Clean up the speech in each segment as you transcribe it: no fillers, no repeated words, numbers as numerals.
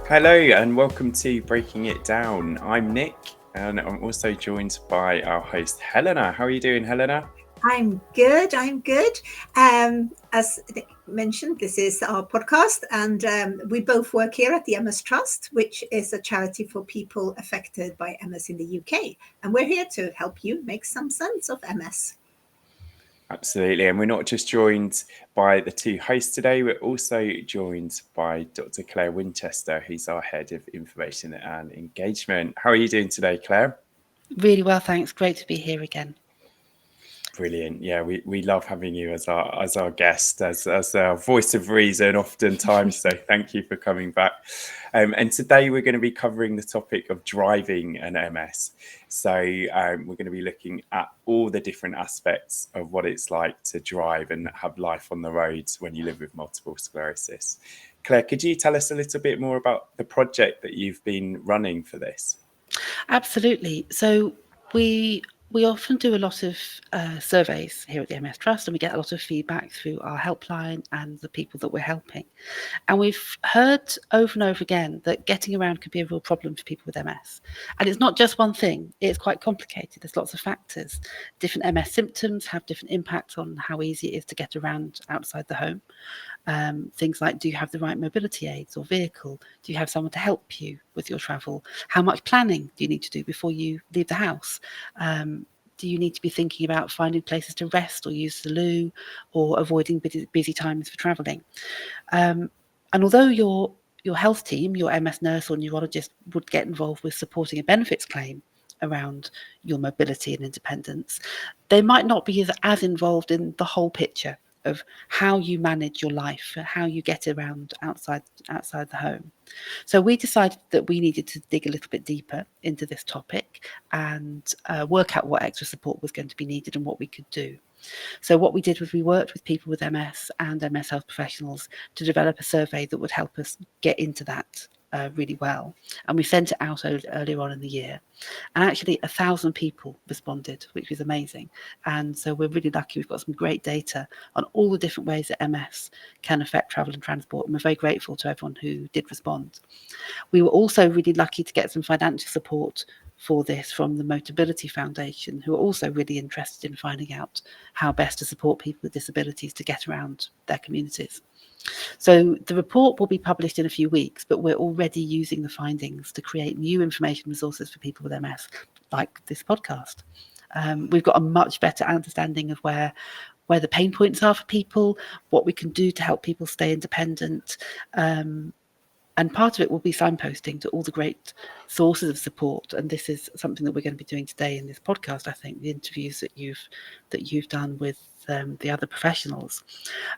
Hello and welcome to Breaking It Down. I'm Nick and I'm also joined by our host Helena. How are you doing, Helena? I'm good. As Nick mentioned, this is our podcast, and we both work here at the MS Trust, which is a charity for people affected by MS in the UK. And we're here to help you make some sense of MS. Absolutely. And we're not just joined by the two hosts today, we're also joined by Dr. Claire Winchester, who's our Head of Information and Engagement. How are you doing today, Claire? Really well, thanks. Great to be here again. Brilliant. Yeah, we love having you as our guest, as our voice of reason oftentimes. So thank you for coming back. And today we're going to be covering the topic of driving an MS. So we're going to be looking at all the different aspects of what it's like to drive and have life on the roads when you live with multiple sclerosis. Claire, could you tell us a little bit more about the project that you've been running for this? Absolutely. So we often do a lot of surveys here at the MS Trust, and we get a lot of feedback through our helpline and the people that we're helping. And we've heard over and over again that getting around can be a real problem for people with MS. And it's not just one thing, it's quite complicated. There's lots of factors. Different MS symptoms have different impacts on how easy it is to get around outside the home. Things like, do you have the right mobility aids or vehicle? Do you have someone to help you with your travel? How much planning do you need to do before you leave the house? Do you need to be thinking about finding places to rest or use the loo, or avoiding busy times for travelling? And although your health team, your MS nurse or neurologist, would get involved with supporting a benefits claim around your mobility and independence, they might not be as involved in the whole picture of how you manage your life, how you get around outside the home. So we decided that we needed to dig a little bit deeper into this topic and work out what extra support was going to be needed and what we could do. So what we did was we worked with people with MS and MS health professionals to develop a survey that would help us get into that really well. And we sent it out earlier on in the year. And actually 1,000 people responded, which was amazing. And so we're really lucky. We've got some great data on all the different ways that MS can affect travel and transport. And we're very grateful to everyone who did respond. We were also really lucky to get some financial support for this from the Motability Foundation, who are also really interested in finding out how best to support people with disabilities to get around their communities. So the report will be published in a few weeks, but we're already using the findings to create new information resources for people with MS, like this podcast. We've got a much better understanding of where the pain points are for people, what we can do to help people stay independent. And part of it will be signposting to all the great sources of support. And this is something that we're going to be doing today in this podcast, I think, the interviews that you've done with the other professionals.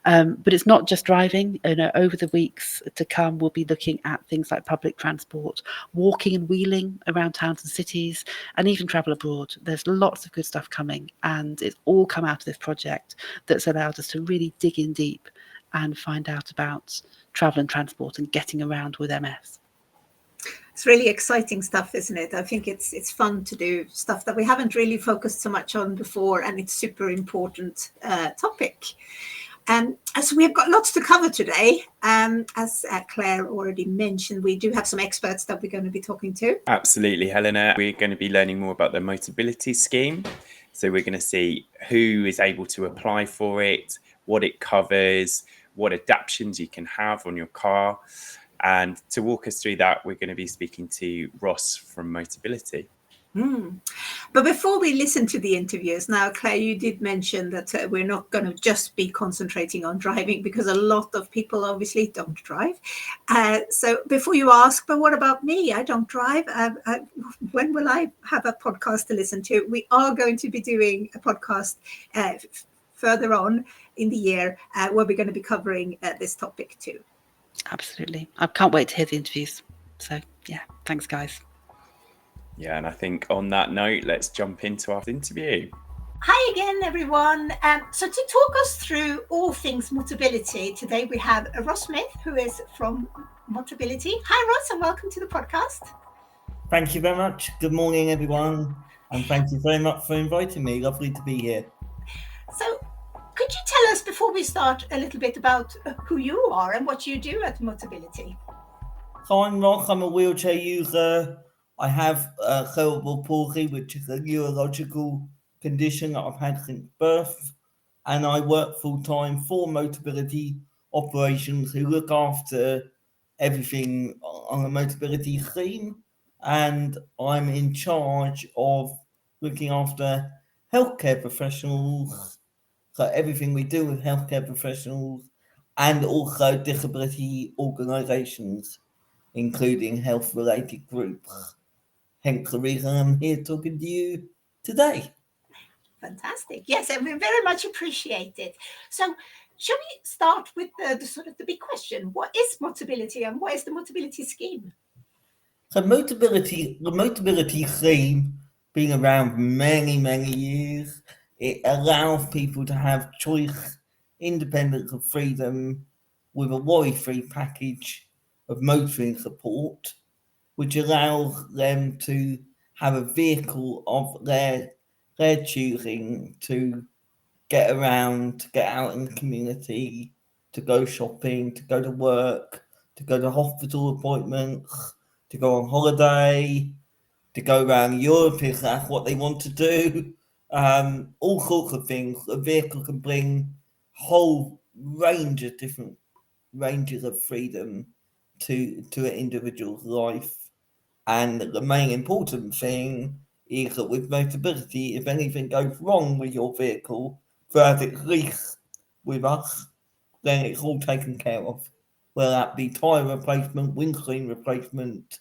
But it's not just driving. Over the weeks to come, we'll be looking at things like public transport, walking and wheeling around towns and cities, and even travel abroad. There's lots of good stuff coming, and it's all come out of this project that's allowed us to really dig in deep and find out about travel and transport and getting around with MS. It's really exciting stuff, isn't it? I think it's fun to do stuff that we haven't really focused so much on before, and it's super important topic. So we've got lots to cover today. As Claire already mentioned, we do have some experts that we're going to be talking to. Absolutely, Helena. We're going to be learning more about the Motability Scheme. So we're going to see who is able to apply for it, what it covers, what adaptions you can have on your car. And to walk us through that, we're going to be speaking to Ross from Motability. But before we listen to the interviews, now, Claire, you did mention that we're not going to just be concentrating on driving, because a lot of people obviously don't drive. So before you ask, but what about me? I don't drive. When will I have a podcast to listen to? We are going to be doing a podcast further on in the year where we're going to be covering this topic too. Absolutely. I can't wait to hear the interviews. So yeah, thanks guys. Yeah, and I think on that note, let's jump into our interview. Hi again, everyone. So to talk us through all things Motability, today we have Ross Smith, who is from Motability. Hi, Ross, and welcome to the podcast. Thank you very much. Good morning, everyone. And thank you very much for inviting me. Lovely to be here. So could you tell us, before we start, a little bit about who you are and what you do at Motability? So I'm Ross, I'm a wheelchair user. I have cerebral palsy, which is a neurological condition that I've had since birth. And I work full-time for Motability Operations, who look after everything on the Motability Scheme. And I'm in charge of looking after healthcare professionals, so everything we do with healthcare professionals, and also disability organisations, including health-related groups. Hence the reason I'm here talking to you today. Fantastic. Yes, and we very much appreciate it. So shall we start with the sort of the big question? What is Motability and what is the Motability Scheme? So the Motability Scheme, being around many, many years, it allows people to have choice, independence and freedom with a worry-free package of motoring support, which allows them to have a vehicle of their choosing to get around, to get out in the community, to go shopping, to go to work, to go to hospital appointments, to go on holiday, to go around Europe if that's what they want to do. All sorts of things. A vehicle can bring a whole range of different ranges of freedom to an individual's life. And the main important thing is that with Motability, if anything goes wrong with your vehicle, throughout its lease with us, then it's all taken care of. Whether that be tyre replacement, windscreen replacement,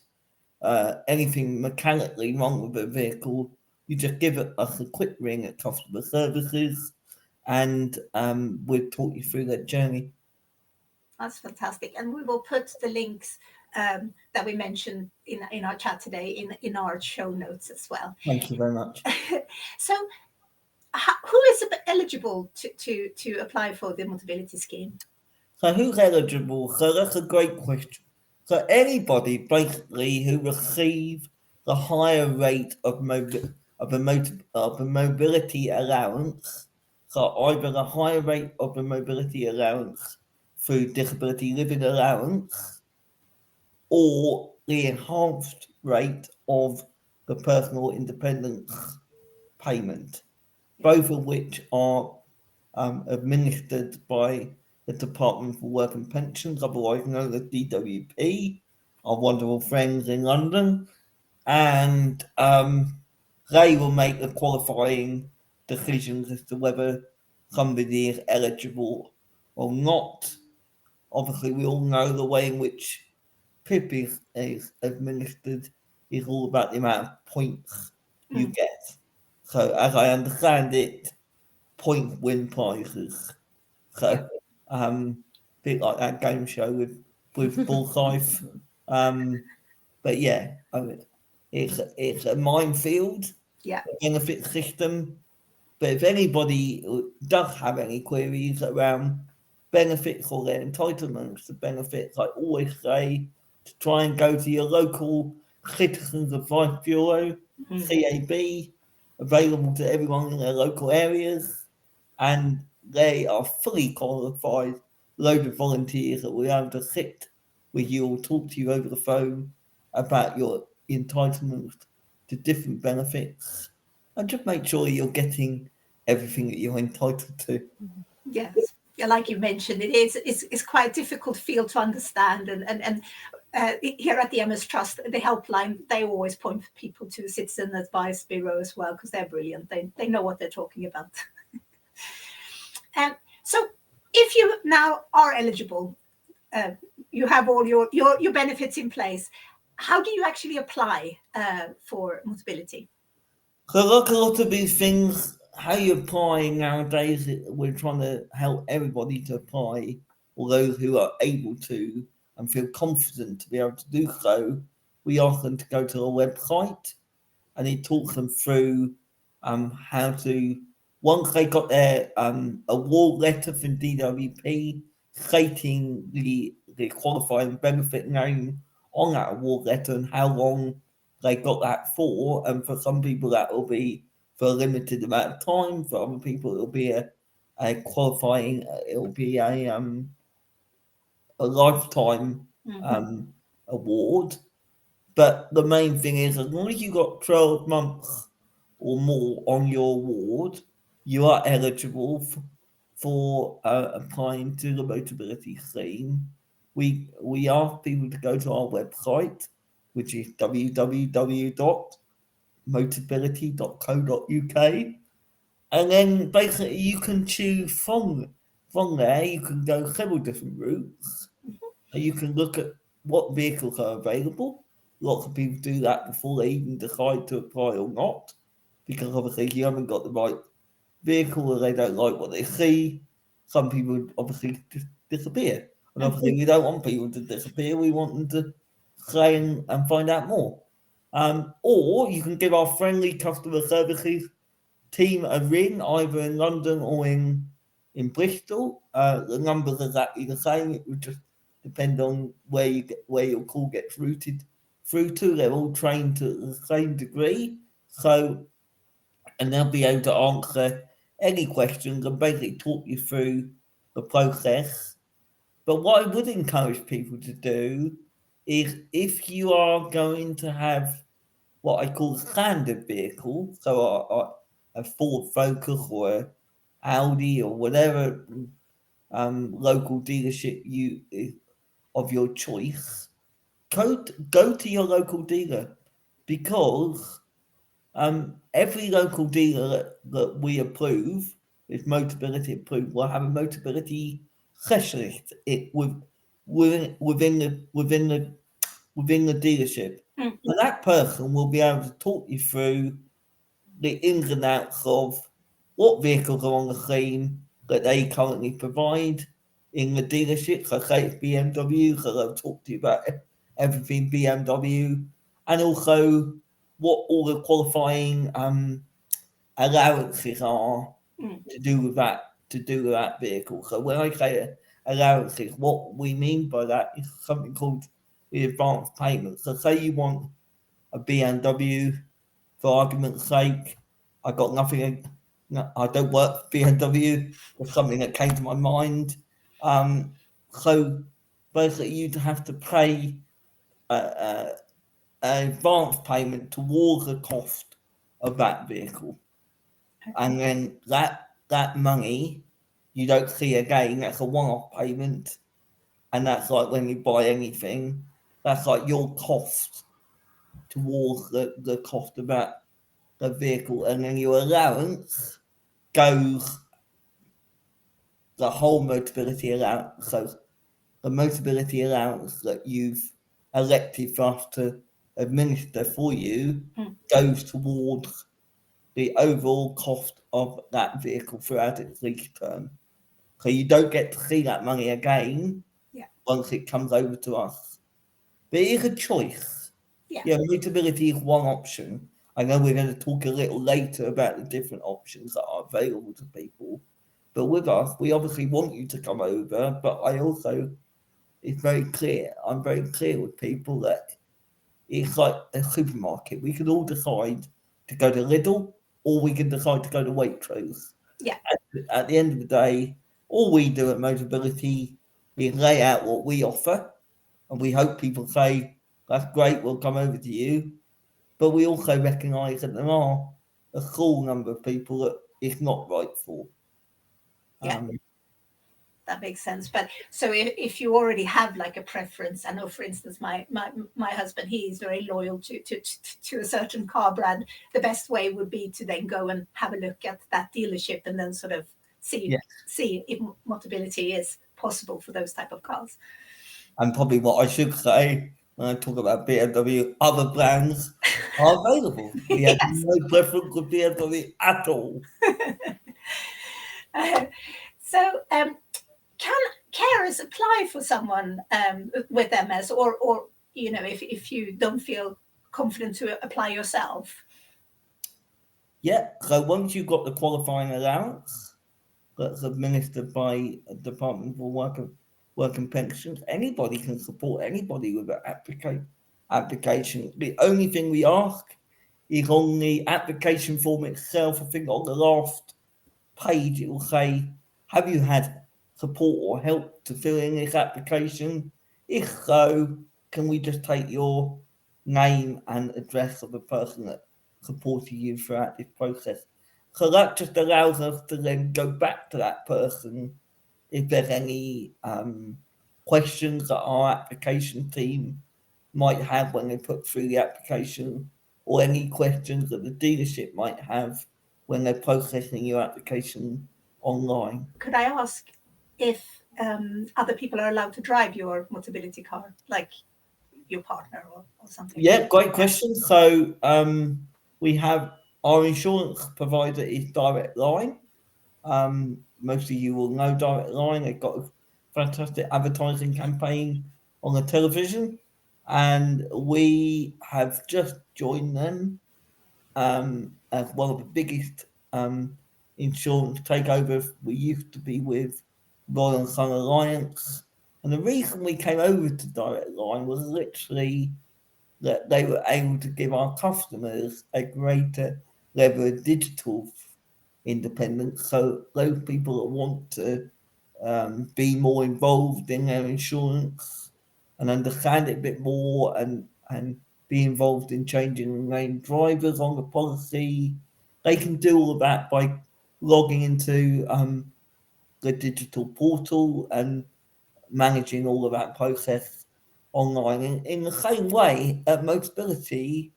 anything mechanically wrong with the vehicle, you just give us a quick ring at customer services, and we'll talk you through that journey. That's fantastic. And we will put the links that we mentioned in our chat today in our show notes as well. Thank you very much. So who is eligible to apply for the Motability Scheme? So who's eligible? So that's a great question. So anybody basically who receives the higher rate of a mobility allowance, so either the higher rate of the mobility allowance through disability living allowance, or the enhanced rate of the personal independence payment, both of which are administered by the Department for Work and Pensions, otherwise known as DWP, our wonderful friends in London, and they will make the qualifying decisions as to whether somebody is eligible or not. Obviously, we all know the way in which PIP is administered is all about the amount of points you get. So, as I understand it, point win prizes. So, bit like that game show with Bullseye. But yeah, I mean, it's a minefield, Yeah. benefit system. But if anybody does have any queries around benefits or their entitlements to benefits, I always say to try and go to your local Citizens Advice Bureau, CAB, available to everyone in their local areas, and they are fully qualified, load of volunteers that will be able to sit with you or talk to you over the phone about your entitlements to different benefits, and just make sure you're getting everything that you're entitled to. Yes. Yeah, like you mentioned, it's quite a difficult field to understand, and here at the MS Trust, the helpline, they always point people to the Citizen Advice Bureau as well, because they're brilliant. They know what they're talking about. And so if you now are eligible, you have all your benefits in place, how do you actually apply for Motability? So like a lot of these things, how you apply nowadays, we're trying to help everybody to apply, or those who are able to and feel confident to be able to do so. We ask them to go to a website, and it talks them through how to, once they got their award letter from DWP stating the qualifying benefit name on that award letter and how long they got that for, and for some people that will be for a limited amount of time, for other people it'll be a qualifying, it'll be a lifetime award. But the main thing is, as long as you've got 12 months or more on your award, you are eligible for applying to the Motability Scheme. We ask people to go to our website, which is www.motability.co.uk, and then basically you can choose from there. You can go several different routes. And you can look at what vehicles are available. Lots of people do that before they even decide to apply or not, because obviously you haven't got the right vehicle or they don't like what they see. Some people obviously just disappear. And obviously we don't want people to disappear. We want them to stay and find out more. Or you can give our friendly customer services team a ring, either in London or in Bristol. The numbers are exactly the same. It would just depend on where your call gets routed through to. They're all trained to the same degree, and they'll be able to answer any questions and basically talk you through the process. But what I would encourage people to do is, if you are going to have what I call standard vehicle, so a Ford Focus or a Audi or whatever local dealership of your choice, go to your local dealer, because every local dealer that we approve, is Motability approved, will have a Motability specialist within the dealership. And that person will be able to talk you through the ins and outs of what vehicles are on the scheme that they currently provide in the dealership. So say it's BMW, so they'll talk to you about everything BMW, and also what all the qualifying allowances are to do with that vehicle. So when I say allowances, what we mean by that is something called the advance payment. So say you want a BMW, for argument's sake. I got nothing. I don't work for BMW. It's something that came to my mind. So basically, you'd have to pay an advance payment towards the cost of that vehicle, and then that money you don't see again. That's a one-off payment, and that's like when you buy anything. That's like your cost towards the cost of that the vehicle, and then your allowance goes the whole Motability allowance. So the Motability allowance that you've elected for us to administer for you goes towards the overall cost of that vehicle throughout its lease term. So you don't get to see that money again once it comes over to us. But it is a choice. Yeah, Motability is one option. I know we're going to talk a little later about the different options that are available to people. But with us, we obviously want you to come over, but it's very clear, I'm very clear with people that it's like a supermarket. We can all decide to go to Lidl, or we can decide to go to Waitrose. Yeah. At the end of the day, all we do at Motability is lay out what we offer, and we hope people say, that's great, we'll come over to you. But we also recognise that there are a small number of people that it's not right for. That makes sense. But so if you already have like a preference, I know, for instance, my husband, he is very loyal to a certain car brand. The best way would be to then go and have a look at that dealership and then sort of see if Motability is possible for those type of cars. And probably what I should say when I talk about BMW, other brands are available. We have no preference for BMW at all. So can carers apply for someone with MS, or if you don't feel confident to apply yourself? Yeah, so once you've got the qualifying allowance that's administered by a Department for Work and Pensions, anybody can support anybody with an application. The only thing we ask is on the application form itself. I think on the last page it will say, have you had support or help to fill in this application? If so, can we just take your name and address of the person that supported you throughout this process? So that just allows us to then go back to that person if there's any questions that our application team might have when they put through the application, or any questions that the dealership might have when they're processing your application online. Could I ask if other people are allowed to drive your Motability car, like your partner or something? Yeah, great question. So we have our insurance provider is Direct Line. Most of you will know Direct Line. They've got a fantastic advertising campaign on the television, and we have just joined them as one of the biggest insurance takeovers. We used to be with Royal & Son Alliance, and the reason we came over to Direct Line was literally that they were able to give our customers a greater level of digital independence. So those people that want to be more involved in their insurance and understand it a bit more, and be involved in changing the name drivers on the policy, they can do all of that by logging into the digital portal and managing all of that process online. In the same way, at Motability,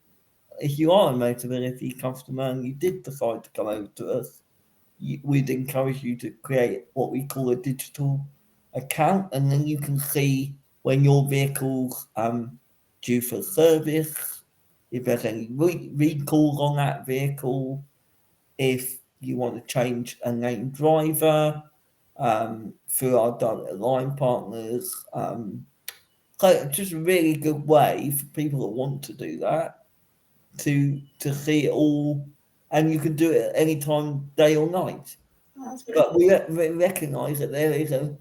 if you are a Motability customer and you did decide to come over to us, we'd encourage you to create what we call a digital account, and then you can see when your vehicle's due for service, if there's any recalls on that vehicle, if you want to change a named driver through our Direct Line partners. So it's just a really good way for people that want to do that to see it all, and you can do it at any time, day or night. But we recognise that there is a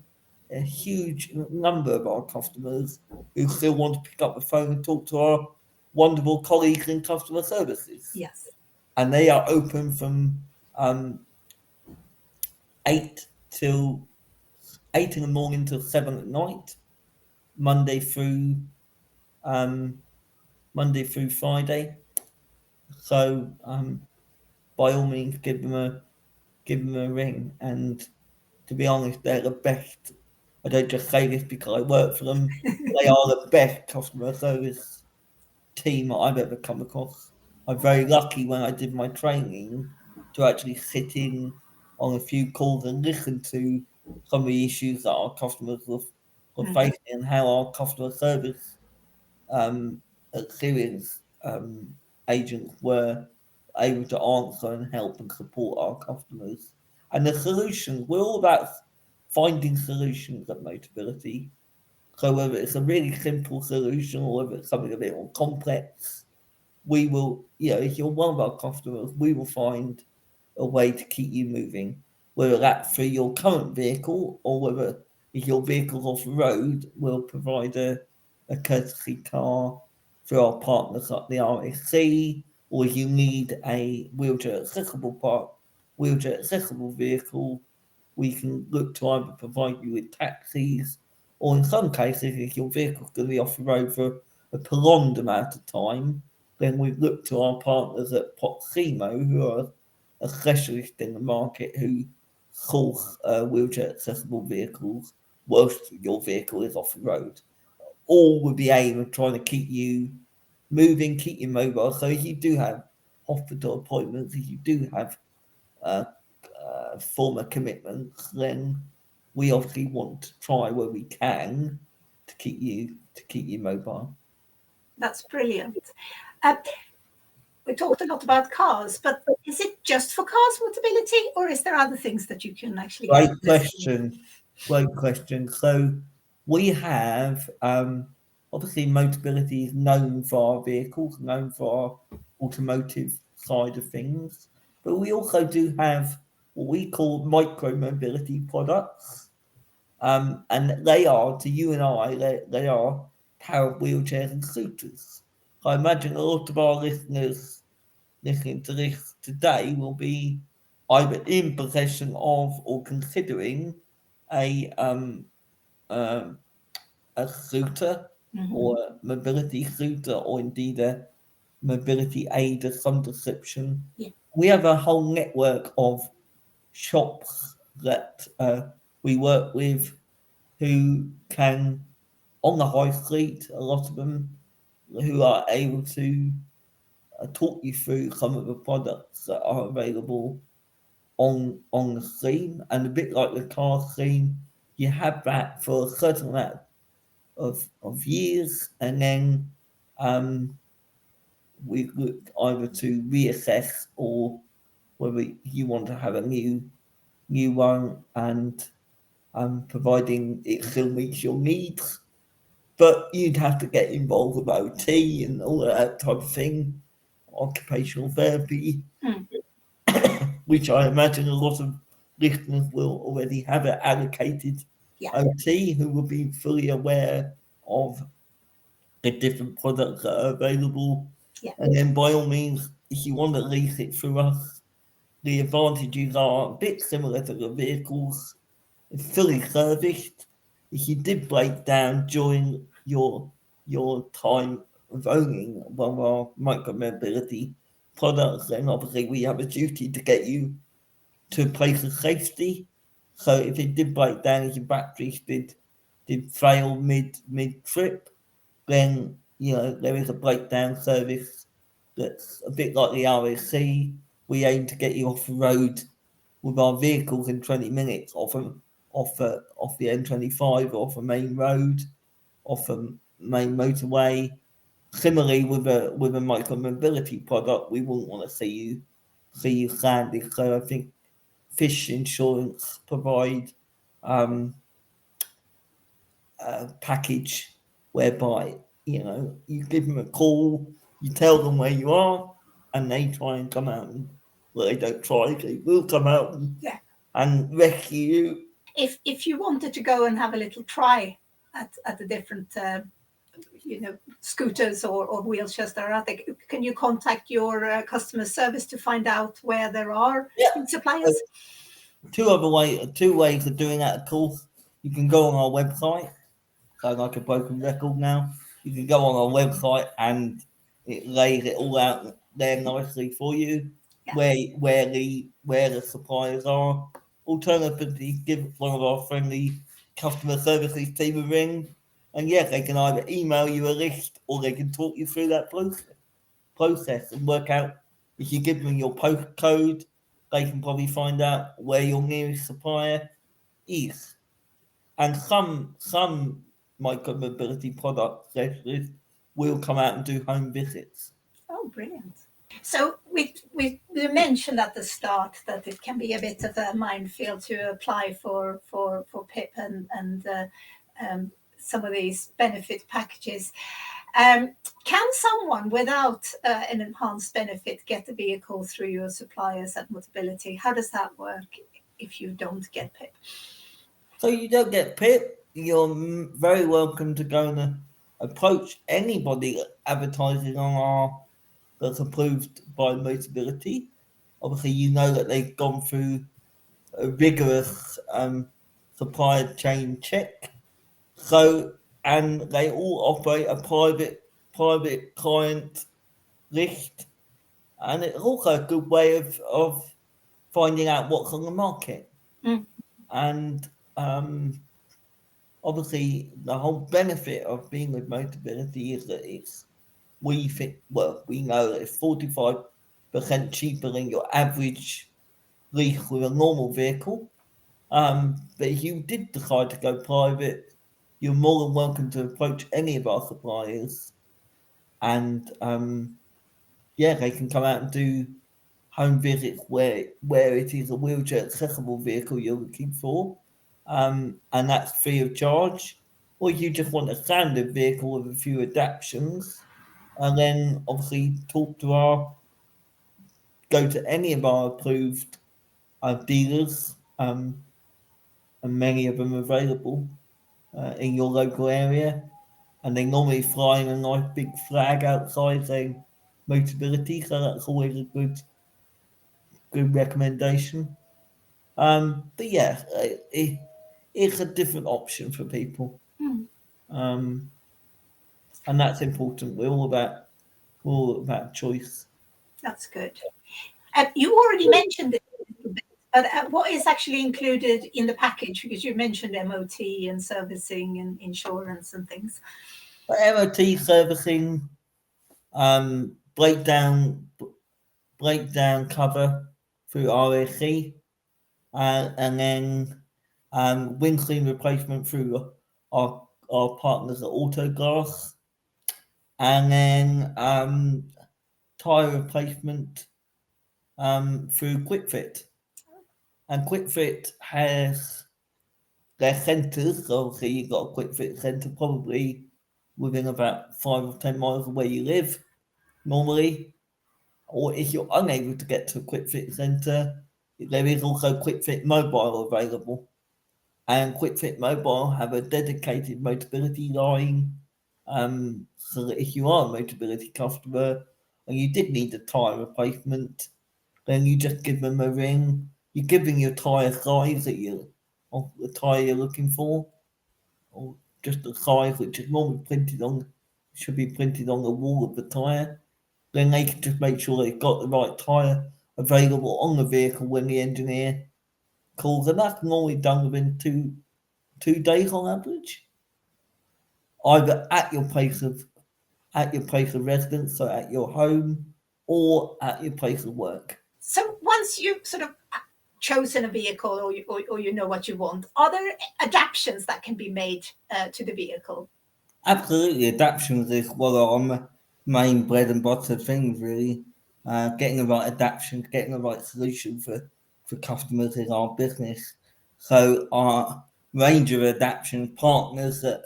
huge number of our customers who still want to pick up the phone and talk to our wonderful colleagues in customer services. Yes. And they are open from 8 in the morning till 7 at night, Monday through Friday. So by all means, give them a ring. And to be honest, they're the best. I don't just say this because I work for them. They are the best customer service team I've ever come across. I'm very lucky when I did my training to actually sit in on a few calls and listen to some of the issues that our customers were facing, and how our customer service experience agents were able to answer and help and support our customers. And the solutions, we're all about finding solutions at Motability. So whether it's a really simple solution or whether it's something a bit more complex, we will, if you're one of our customers, we will find a way to keep you moving, whether that's through your current vehicle or whether if your vehicle's off the road, we'll provide a courtesy car through our partners like the RSC, or if you need a wheelchair accessible vehicle, we can look to either provide you with taxis, or in some cases, if your vehicle's going to be off the road for a prolonged amount of time, then we look to our partners at Proximo, who are a specialist in the market, who source wheelchair accessible vehicles whilst your vehicle is off the road. All with the aim of trying to keep you moving, keep you mobile. So if you do have hospital appointments, if you do have former commitments, then we obviously want to try where we can to keep you mobile. That's brilliant. We talked a lot about cars, but is it just for cars, Motability, or is there other things that you can actually? Great question. So we have obviously Motability is known for our vehicles, known for our automotive side of things, but we also do have what we call micro mobility products, and they are, to you and I, they are powered wheelchairs and scooters. I imagine a lot of our listeners listening to this today will be either in possession of or considering a scooter or a mobility scooter, or indeed a mobility aid of some description. Yeah. We have a whole network of shops that we work with who can, on the high street, a lot of them, who are able to talk you through some of the products that are available on the scheme. And a bit like the car scheme, you have that for a certain amount of years, and then we look either to reassess or whether you want to have a new one, and providing it still meets your needs. But you'd have to get involved with OT and all that type of thing, occupational therapy, which I imagine a lot of listeners will already have it allocated. Yeah. OT, who will be fully aware of the different products that are available. Yeah. And then by all means, if you want to lease it through us, the advantages are a bit similar to the vehicles. It's fully serviced. If you did break down during your time of owning one of our micromobility products, then obviously we have a duty to get you to a place of safety. So if it did break down, if your batteries did fail mid trip, then there is a breakdown service that's a bit like the RAC. We aim to get you off the road with our vehicles in 20 minutes off the M25, off a main road, off a main motorway. Similarly, with a micromobility product, we wouldn't want to see you stranded. So I think Fish Insurance provide a package whereby you give them a call, you tell them where you are, and they try and come out. Well, they don't try; they will come out and rescue you. If you wanted to go and have a little try at the different scooters or wheelchairs that are out there, can you contact your customer service to find out where there are suppliers? Two ways of doing that, of course. You can go on our website. Sound like a broken record now. You can go on our website and it lays it all out there nicely for you, where the suppliers are. Alternatively, give one of our friendly customer services team a ring, and they can either email you a list or they can talk you through that process and work out. If you give them your postcode, they can probably find out where your nearest supplier is. And some micromobility product specialists will come out and do home visits. Oh, brilliant. So we mentioned at the start that it can be a bit of a minefield to apply for PIP and some of these benefit packages. Can someone without an enhanced benefit get the vehicle through your suppliers at Motability? How does that work if you don't get PIP? So you don't get PIP, you're very welcome to go and approach anybody advertising on that's approved by Motability. Obviously, you know that they've gone through a rigorous supply chain check. So, and they all operate a private client list, and it's also a good way of finding out what's on the market. And obviously, the whole benefit of being with Motability is that we know that it's 45% cheaper than your average lease with a normal vehicle. But if you did decide to go private, you're more than welcome to approach any of our suppliers, and they can come out and do home visits where it is a wheelchair accessible vehicle you're looking for, and that's free of charge. Or you just want a standard vehicle with a few adaptions, and then obviously go to any of our approved dealers, and many of them available in your local area, and they normally fly in a nice big flag outside saying Motability, so that's always a good recommendation. But it's a different option for people. and that's important. We're all about choice. That's good. You already mentioned it a little bit, but what is actually included in the package? Because you mentioned MOT and servicing and insurance and things. MOT servicing, breakdown cover through RAC, and then windscreen replacement through our partners at Autoglass, and then tyre replacement through QuickFit. And QuickFit has their centres, so obviously you've got a QuickFit centre probably within about 5 or 10 miles of where you live normally. Or if you're unable to get to a QuickFit centre, there is also QuickFit Mobile available. And QuickFit Mobile have a dedicated Motability line, so that if you are a Motability customer and you did need a tyre replacement, then you just give them a ring. You give them your tyre size of the tyre you're looking for, or just the size which is normally should be printed on the wall of the tyre. Then they can just make sure they've got the right tyre available on the vehicle when the engineer calls, and that's normally done within two days on average, either at your place of residence, so at your home, or at your place of work. So once you've sort of chosen a vehicle, or you know what you want, are there adaptations that can be made to the vehicle? Absolutely, adaptations is one of our main bread and butter things, really. Getting the right adaptation, getting the right solution for customers is our business. So our range of adaptation partners that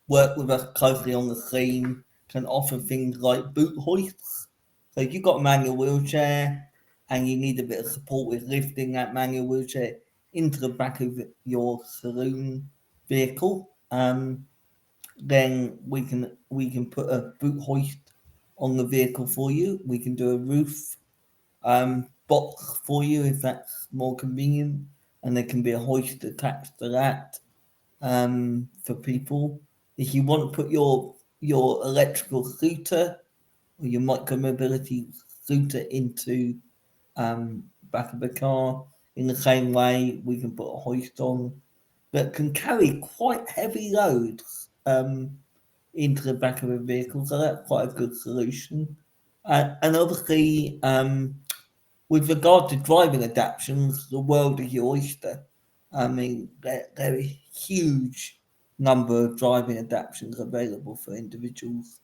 work with us closely on the scheme can offer things like boot hoists. So if you've got a manual wheelchair and you need a bit of support with lifting that manual wheelchair into the back of your saloon vehicle, then we can put a boot hoist on the vehicle for you. We can do a roof box for you if that's more convenient, and there can be a hoist attached to that for people. If you want to put your electrical scooter or your micromobility scooter into back of the car, in the same way we can put a hoist on that can carry quite heavy loads into the back of a vehicle, so that's quite a good solution. And obviously, with regard to driving adaptations, the world is your oyster. I mean, there are a huge number of driving adaptations available for individuals.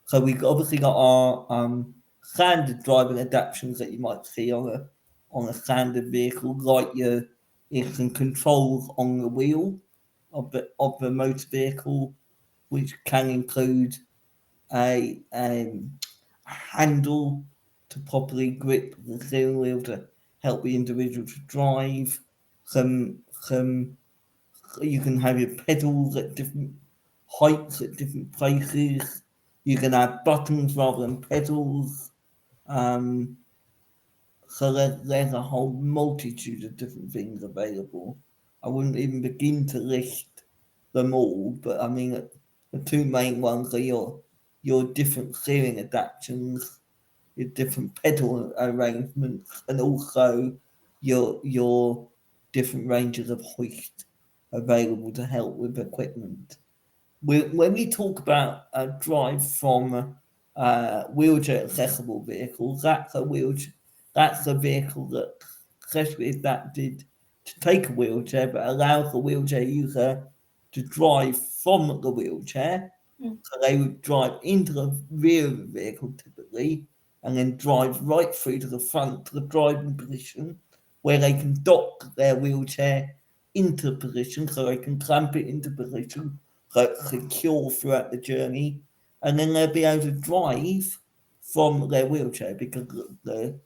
So we've obviously got our standard driving adaptations that you might see on a standard vehicle, like your instant controls on the wheel of the motor vehicle, which can include a handle to properly grip the steering wheel to help the individual to drive. Some you can have your pedals at different heights at different places. You can have buttons rather than pedals. So there's a whole multitude of different things available. I wouldn't even begin to list them all, but I mean the two main ones are your different steering adaptations, your different pedal arrangements, and also your different ranges of hoist available to help with equipment. When we talk about a drive from wheelchair accessible vehicles, that's a vehicle that, especially adapted to take a wheelchair, but allows the wheelchair user to drive from the wheelchair. So they would drive into the rear of the vehicle typically, and then drive right through to the front to the driving position, where they can dock their wheelchair into position, so they can clamp it into position, so it's secure throughout the journey, and then they'll be able to drive from their wheelchair because the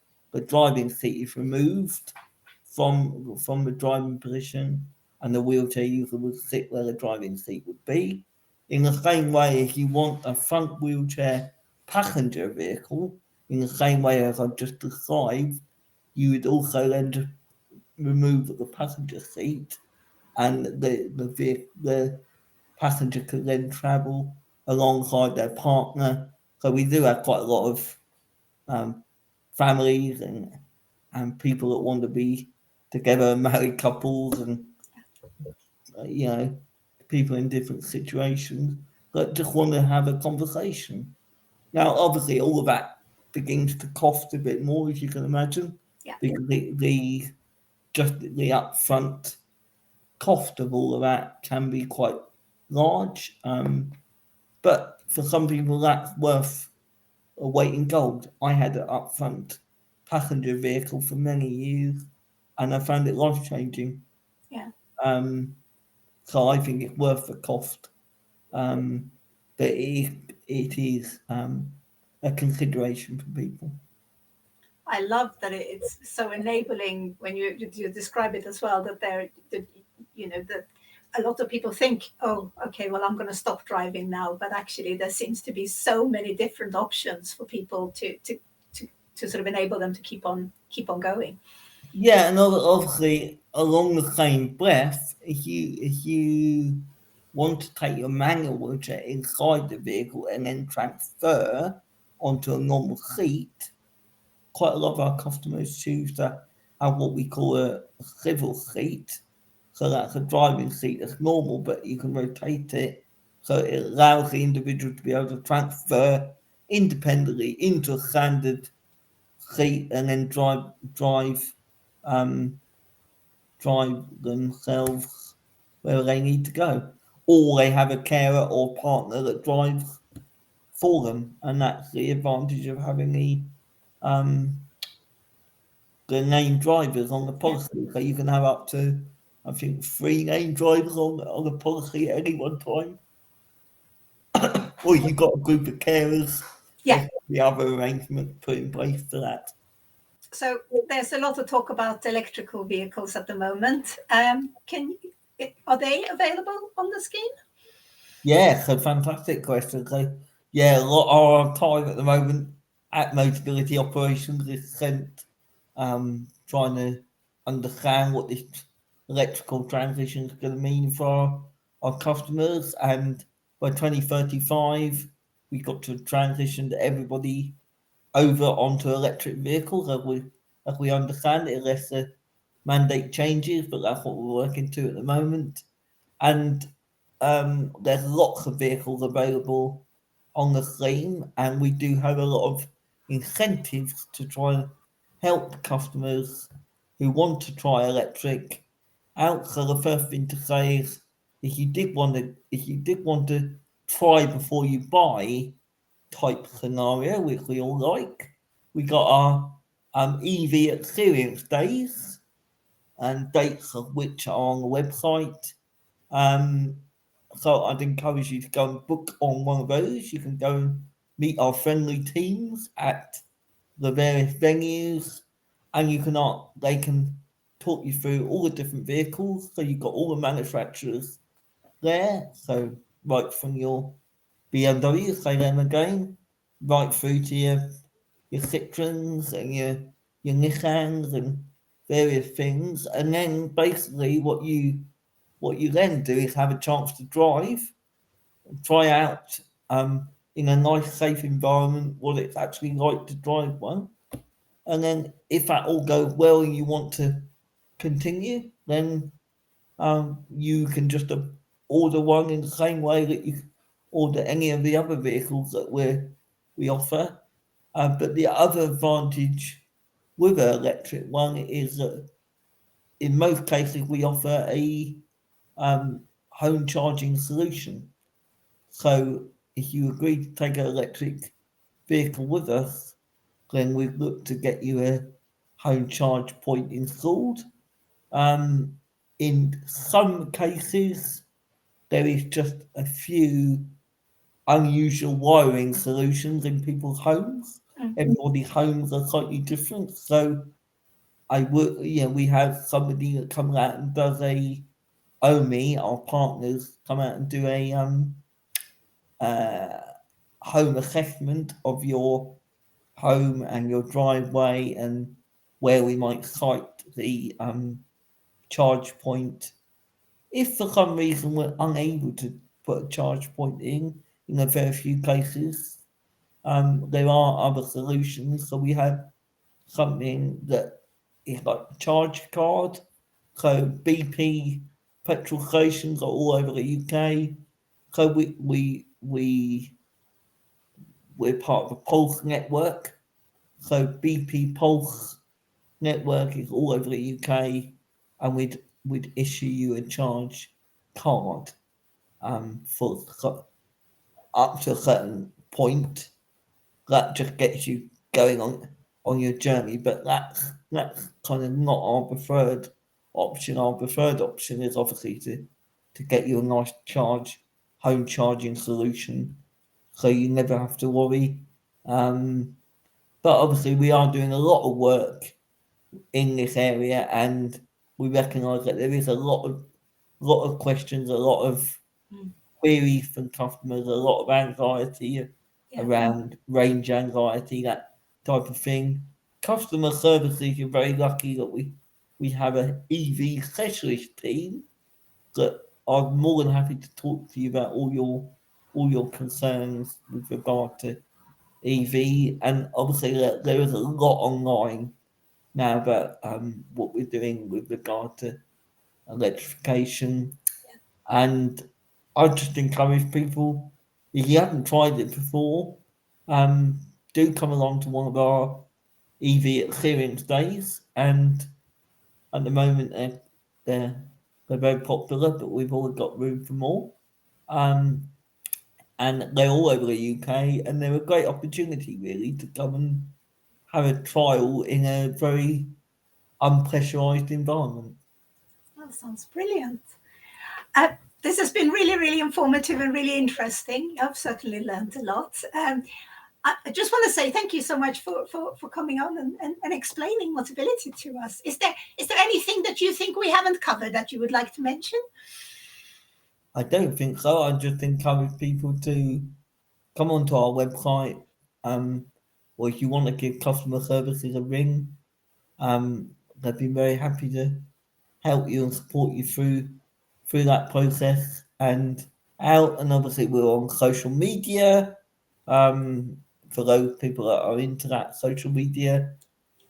driving seat is removed from the driving position, and the wheelchair user will sit where the driving seat would be. In the same way, if you want a front wheelchair passenger vehicle, in the same way as I've just described, you would also then just remove the passenger seat, and the passenger could then travel alongside their partner. So we do have quite a lot of families and people that want to be together, married couples, and people in different situations that just want to have a conversation. Now, obviously, all of that begins to cost a bit more, as you can imagine, because the upfront cost of all of that can be quite large. But for some people, that's worth a weight in gold. I had an upfront passenger vehicle for many years, and I found it life-changing. Yeah. So I think it's worth the cost. But it is a consideration for people. I love that it's so enabling when you describe it as well, that that a lot of people think, oh, okay, well, I'm going to stop driving now, but actually there seems to be so many different options for people to sort of enable them to keep on going. Yeah, and obviously along the same breath, if you want to take your manual wheelchair inside the vehicle and then transfer onto a normal seat, quite a lot of our customers choose to have what we call a swivel seat. So that's a driving seat that's normal, but you can rotate it. So it allows the individual to be able to transfer independently into a standard seat and then drive themselves where they need to go. Or they have a carer or partner that drives for them, and that's the advantage of having the named drivers on the policy. So you can have up to, I think, 3 named drivers on the policy at any one time. Or you've got a group of carers. Yeah. The other arrangement put in place for that. So there's a lot of talk about electrical vehicles at the moment. Are they available on the scheme? Yeah, so fantastic question. So yeah, a lot of our time at the moment at Motability operations is spent trying to understand what this electrical transition is going to mean for our customers. And by 2035, we got to transition everybody over onto electric vehicles as we understand it, unless the mandate changes, but that's what we're working to at the moment. And there's lots of vehicles available on the scheme, and we do have a lot of incentives to try and help customers who want to try electric out. So the first thing to say is, if you did want to try before you buy type scenario, which we all like, we got our EV experience days, and dates of which are on the website. So I'd encourage you to go and book on one of those. You can go and meet our friendly teams at the various venues, and they can talk you through all the different vehicles. So you've got all the manufacturers there. So right from your BMW, say them again, right through to your Citroens and your Nissans and various things. And then basically what you then do is have a chance to try out in a nice, safe environment what it's actually like to drive one. And then if that all goes well and you want to continue, then you can just order one in the same way that you order any of the other vehicles that we offer. But the other advantage with an electric one is that in most cases we offer a home charging solution. So if you agree to take an electric vehicle with us, then we'd look to get you a home charge point installed. In some cases, there is just a few unusual wiring solutions in people's homes. Everybody's homes are slightly different. So we have somebody that comes out and does our partners come out and do a home assessment of your home and your driveway and where we might site the charge point. If for some reason we're unable to put a charge point in, in a very few cases. There are other solutions. So we have something that is like a charge card. So BP petrol stations are all over the UK. So we're part of a Pulse network. So BP Pulse network is all over the UK, and we'd issue you a charge card for up to a certain point. That just gets you going on your journey, but that's kind of not our preferred option. Our preferred option is obviously to get you a nice home charging solution, so you never have to worry. But obviously we are doing a lot of work in this area, and we recognise that there is a lot of questions, a lot of queries from customers, a lot of anxiety around range anxiety, that type of thing. Customer services, you're very lucky that we have an EV specialist team that are more than happy to talk to you about all your concerns with regard to EV. And obviously there is a lot online now about what we're doing with regard to electrification. And I just encourage people, if you haven't tried it before, do come along to one of our EV experience days. And at the moment they're very popular, but we've always got room for more. And they're all over the UK, and they're a great opportunity really to come and have a trial in a very unpressurized environment. That sounds brilliant. This has been really, really informative and really interesting. I've certainly learned a lot. I just want to say thank you so much for coming on and explaining Motability to us. Is there anything that you think we haven't covered that you would like to mention? I don't think so. I just encourage people to come onto our website, or if you want to give customer services a ring, they'd be very happy to help you and support you through that process. And obviously we're on social media, for those people that are into that social media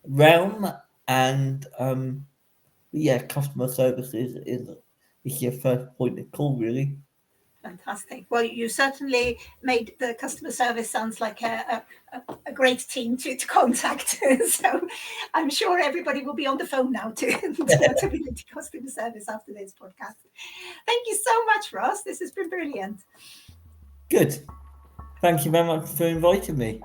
realm. And customer services is your first point of call, really. Fantastic. Well, you certainly made the customer service sounds like a great team to contact. So I'm sure everybody will be on the phone now to Motability customer service after this podcast. Thank you so much, Ross. This has been brilliant. Good. Thank you very much for inviting me.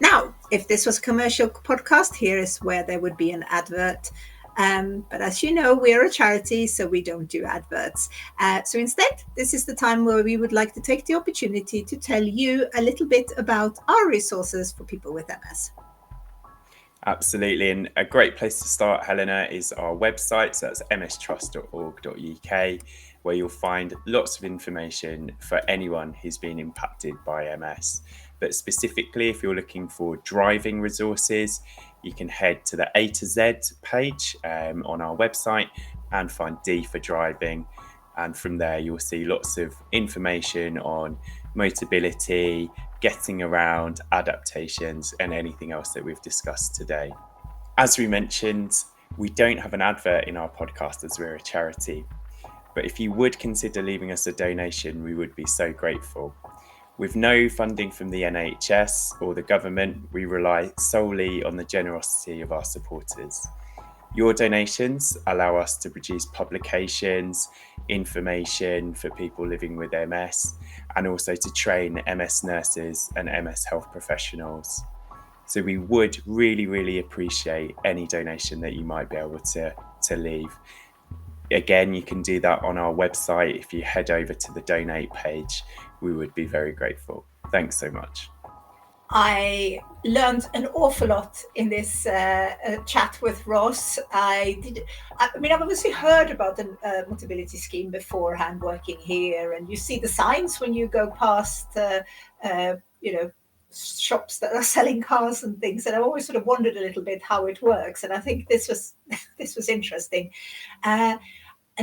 Now, if this was a commercial podcast, here is where there would be an advert. But as you know, we're a charity, so we don't do adverts. So instead, this is the time where we would like to take the opportunity to tell you a little bit about our resources for people with MS. Absolutely. And a great place to start, Helena, is our website. So that's mstrust.org.uk, where you'll find lots of information for anyone who's been impacted by MS. But specifically, if you're looking for driving resources, you can head to the A to Z page on our website and find D for driving. And from there, you'll see lots of information on Motability, getting around, adaptations, and anything else that we've discussed today. As we mentioned, we don't have an advert in our podcast as we're a charity. But if you would consider leaving us a donation, we would be so grateful. With no funding from the NHS or the government, we rely solely on the generosity of our supporters. Your donations allow us to produce publications, information for people living with MS, and also to train MS nurses and MS health professionals. So we would really, really appreciate any donation that you might be able to leave. Again, you can do that on our website. If you head over to the donate page, we would be very grateful. Thanks so much. I learned an awful lot in this chat with Ross. I've obviously heard about the Motability Scheme beforehand working here, and you see the signs when you go past, shops that are selling cars and things. And I've always sort of wondered a little bit how it works. And I think this was interesting.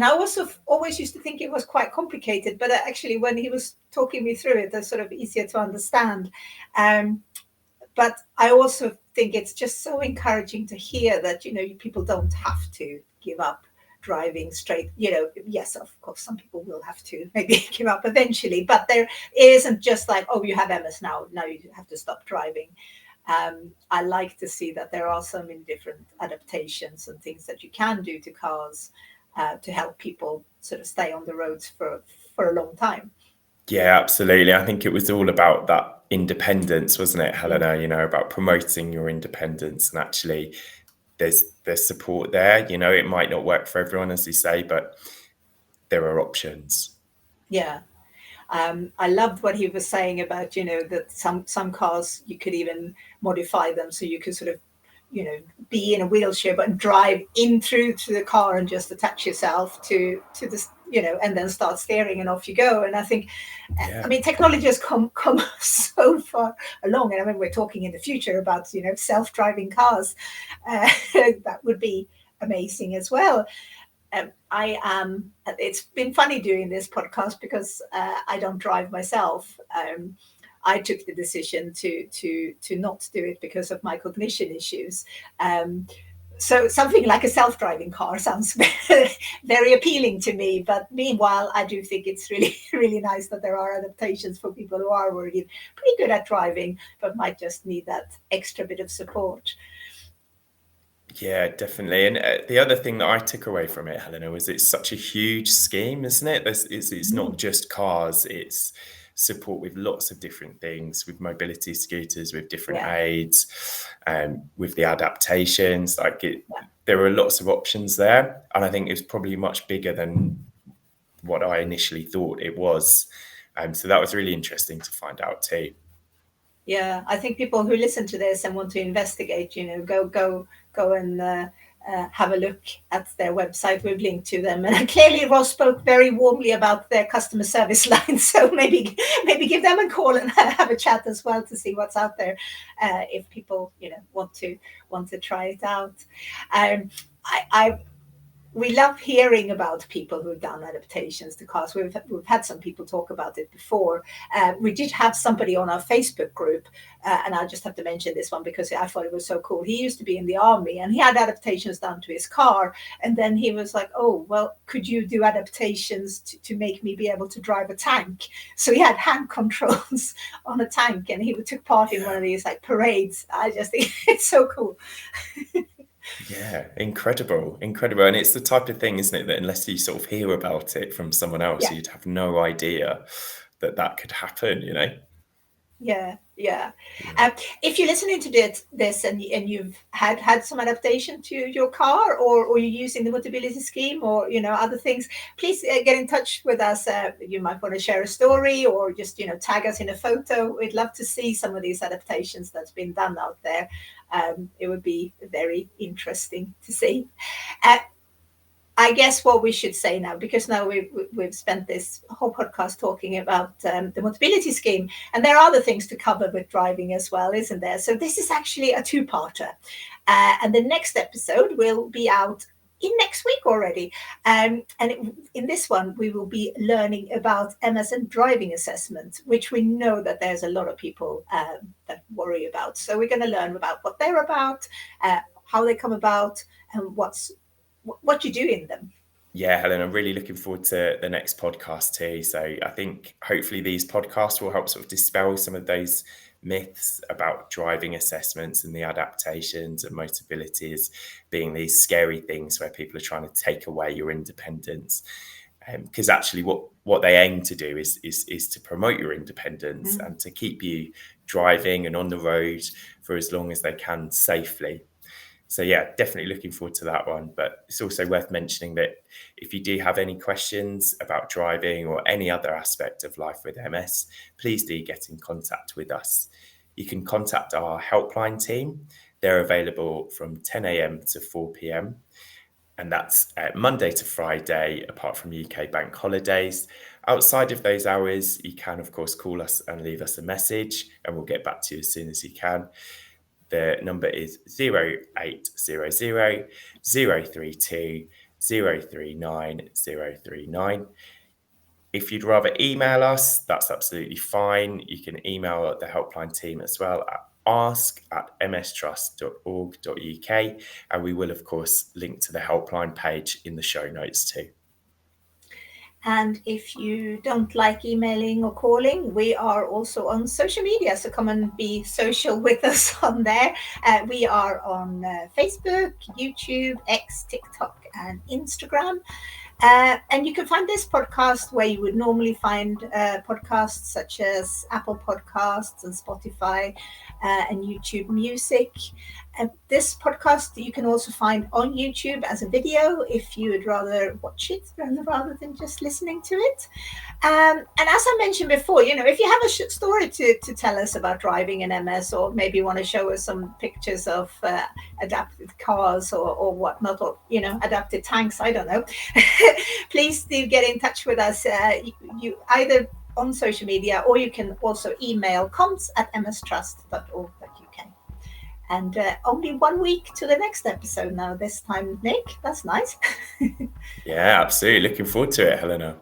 I also always used to think it was quite complicated, but actually when he was talking me through it, it's sort of easier to understand. But I also think it's just so encouraging to hear that, people don't have to give up driving straight. Yes, of course, some people will have to maybe give up eventually, but there isn't just like, oh, you have MS now you have to stop driving. I like to see that there are so many different adaptations and things that you can do to cars to help people sort of stay on the roads for a long time. Yeah, absolutely. I think it was all about that independence, wasn't it, Helena? About promoting your independence, and actually there's support there. It might not work for everyone, as you say, but there are options. Yeah. I loved what he was saying about, that some cars you could even modify them so you could sort of, be in a wheelchair but drive in through to the car and just attach yourself to the, and then start steering and off you go. And I think, I mean, technology has come so far along. And I mean, we're talking in the future about, self-driving cars. That would be amazing as well. It's been funny doing this podcast because I don't drive myself. I took the decision to not do it because of my cognition issues. So something like a self-driving car sounds very appealing to me. But meanwhile, I do think it's really, really nice that there are adaptations for people who are already pretty good at driving, but might just need that extra bit of support. Yeah, definitely. And the other thing that I took away from it, Helena, was it's such a huge scheme, isn't it? It's not just cars, it's support with lots of different things, with mobility scooters, with different aids, with the adaptations. There are lots of options there. And I think it's probably much bigger than what I initially thought it was. So that was really interesting to find out too. Yeah, I think people who listen to this and want to investigate, go and have a look at their website. We've linked to them. And clearly Ross spoke very warmly about their customer service line. So maybe give them a call and have a chat as well to see what's out there if people, want to try it out. We love hearing about people who've done adaptations to cars. We've had some people talk about it before. We did have somebody on our Facebook group, and I just have to mention this one because I thought it was so cool. He used to be in the army and he had adaptations done to his car. And then he was like, oh, well, could you do adaptations to make me be able to drive a tank? So he had hand controls on a tank and he took part in one of these like parades. I just think it's so cool. Yeah, incredible. And it's the type of thing, isn't it, that unless you sort of hear about it from someone else, you'd have no idea that could happen, Yeah. If you're listening to this and you've had some adaptation to your car, or you're using the Motability Scheme, or other things, please get in touch with us. You might want to share a story or just tag us in a photo. We'd love to see some of these adaptations that's been done out there. It would be very interesting to see. I guess what we should say now, because now we've spent this whole podcast talking about the Motability Scheme, and there are other things to cover with driving as well, isn't there? So this is actually a two-parter, and the next episode will be out in next week already. In this one, we will be learning about MS and driving assessment, which we know that there's a lot of people that worry about. So we're going to learn about what they're about, how they come about, and what you do in them. Yeah, Helen, I'm really looking forward to the next podcast too. So I think hopefully these podcasts will help sort of dispel some of those myths about driving assessments and the adaptations and Motability as being these scary things where people are trying to take away your independence. Because actually what they aim to do is to promote your independence and to keep you driving and on the road for as long as they can safely. So yeah, definitely looking forward to that one. But it's also worth mentioning that if you do have any questions about driving or any other aspect of life with MS, please do get in contact with us. You can contact our helpline team. They're available from 10 a.m. to 4 p.m. And that's Monday to Friday, apart from UK bank holidays. Outside of those hours, you can, of course, call us and leave us a message, and we'll get back to you as soon as you can. The number is 0800 032 039039. If you'd rather email us, that's absolutely fine. You can email the helpline team as well at ask@mstrust.org.uk, and we will of course link to the helpline page in the show notes too. And if you don't like emailing or calling, we are also on social media. So come and be social with us on there. We are on Facebook, YouTube, X, TikTok, and Instagram. And you can find this podcast where you would normally find podcasts such as Apple Podcasts and Spotify and YouTube Music. This podcast you can also find on YouTube as a video if you would rather watch it rather than just listening to it. And as I mentioned before, if you have a story to tell us about driving in MS, or maybe want to show us some pictures of adapted cars or whatnot, or adapted tanks, I don't know, please do get in touch with us. You either on social media, or you can also email comms@mstrust.org.uk. And only 1 week to the next episode now this time, Nick. That's nice. Yeah, absolutely. Looking forward to it, Helena.